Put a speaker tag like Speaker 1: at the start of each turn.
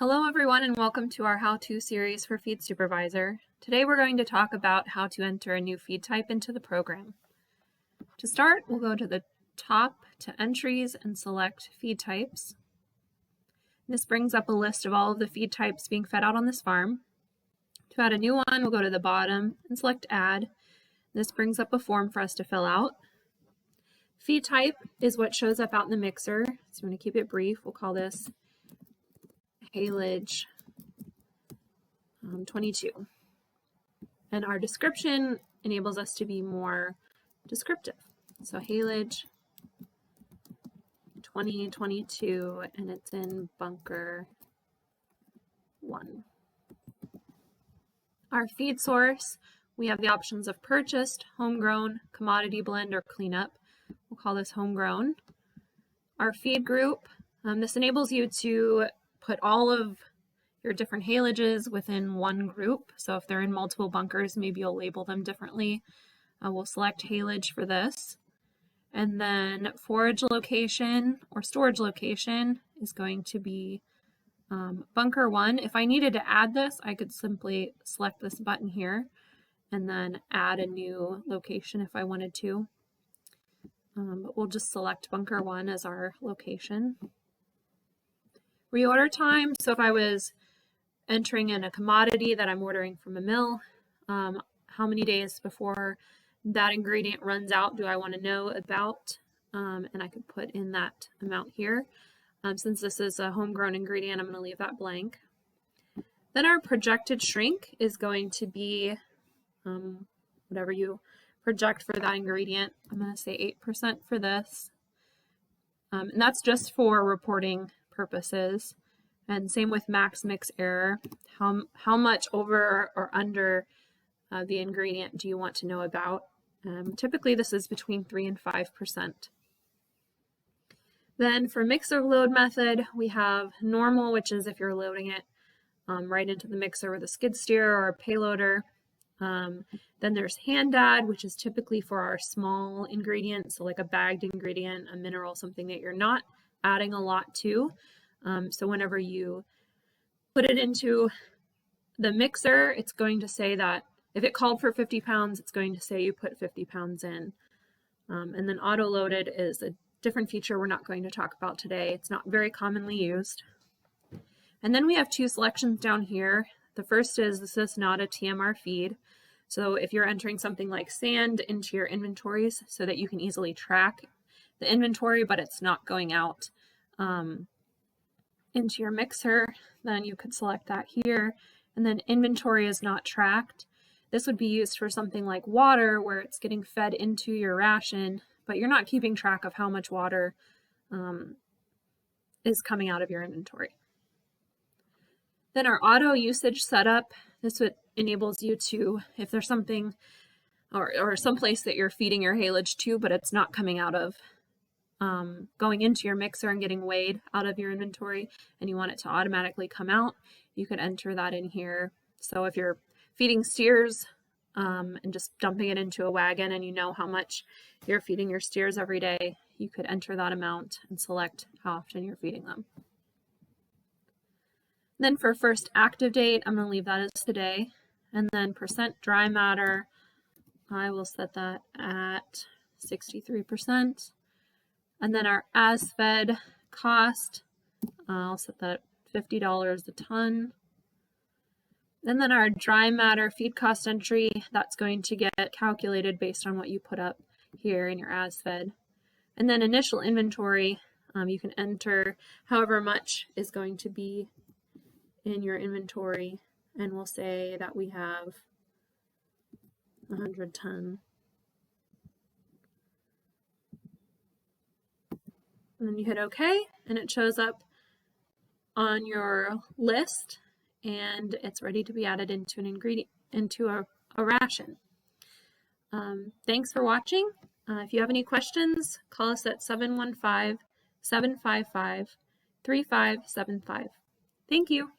Speaker 1: Hello everyone and welcome to our how-to series for Feed Supervisor. Today we're going to talk about how to enter a new feed type into the program. To start, we'll go to the top to entries and select feed types. This brings up a list of all of the feed types being fed out on this farm. To add a new one, we'll go to the bottom and select add. This brings up a form for us to fill out. Feed type is what shows up out in the mixer. So I'm going to keep it brief. We'll call this haylage 22. And our description enables us to be more descriptive. So haylage 2022, and it's in bunker 1. Our feed source, we have the options of purchased, homegrown, commodity blend, or cleanup. We'll call this homegrown. Our feed group, this enables you to put all of your different haylages within one group. So if they're in multiple bunkers, maybe you'll label them differently. We'll select haylage for this. And then forage location or storage location is going to be bunker 1. If I needed to add this, I could simply select this button here and then add a new location if I wanted to. But we'll just select bunker 1 as our location. Reorder time, so if I was entering in a commodity that I'm ordering from a mill, how many days before that ingredient runs out do I want to know about? And I could put in that amount here. Since this is a homegrown ingredient, I'm going to leave that blank. Then our projected shrink is going to be whatever you project for that ingredient. I'm going to say 8% for this. And that's just for reporting purposes. And same with max mix error. How much over or under the ingredient do you want to know about? Typically this is between 3 and 5%. Then for mixer load method, we have normal, which is if you're loading it right into the mixer with a skid steer or a payloader. Then there's hand add, which is typically for our small ingredients, so like a bagged ingredient, a mineral, something that you're not adding a lot to. So whenever you put it into the mixer, it's going to say that if it called for 50 pounds, it's going to say you put 50 pounds in. And then auto-loaded is a different feature we're not going to talk about today. It's not very commonly used. And then we have two selections down here. The first is this is not a TMR feed. So if you're entering something like sand into your inventories so that you can easily track the inventory, but it's not going out into your mixer, then you could select that here. And then inventory is not tracked. This would be used for something like water where it's getting fed into your ration, but you're not keeping track of how much water is coming out of your inventory. Then our auto usage setup, this enables you to, if there's something or some place that you're feeding your haylage to, but it's not coming out of, going into your mixer and getting weighed out of your inventory, and you want it to automatically come out, you could enter that in here. So if you're feeding steers and just dumping it into a wagon and you know how much you're feeding your steers every day, you could enter that amount and select how often you're feeding them. Then for first active date, I'm going to leave that as today. And then percent dry matter, I will set that at 63%. And then our as fed cost, I'll set that at $50 a ton. And then our dry matter feed cost entry, that's going to get calculated based on what you put up here in your as fed. And then initial inventory, you can enter however much is going to be in your inventory, and we'll say that we have 100 ton. And then you hit OK, and it shows up on your list, and it's ready to be added into an ingredient, into a ration. Thanks for watching. If you have any questions, call us at 715-755-3575. Thank you.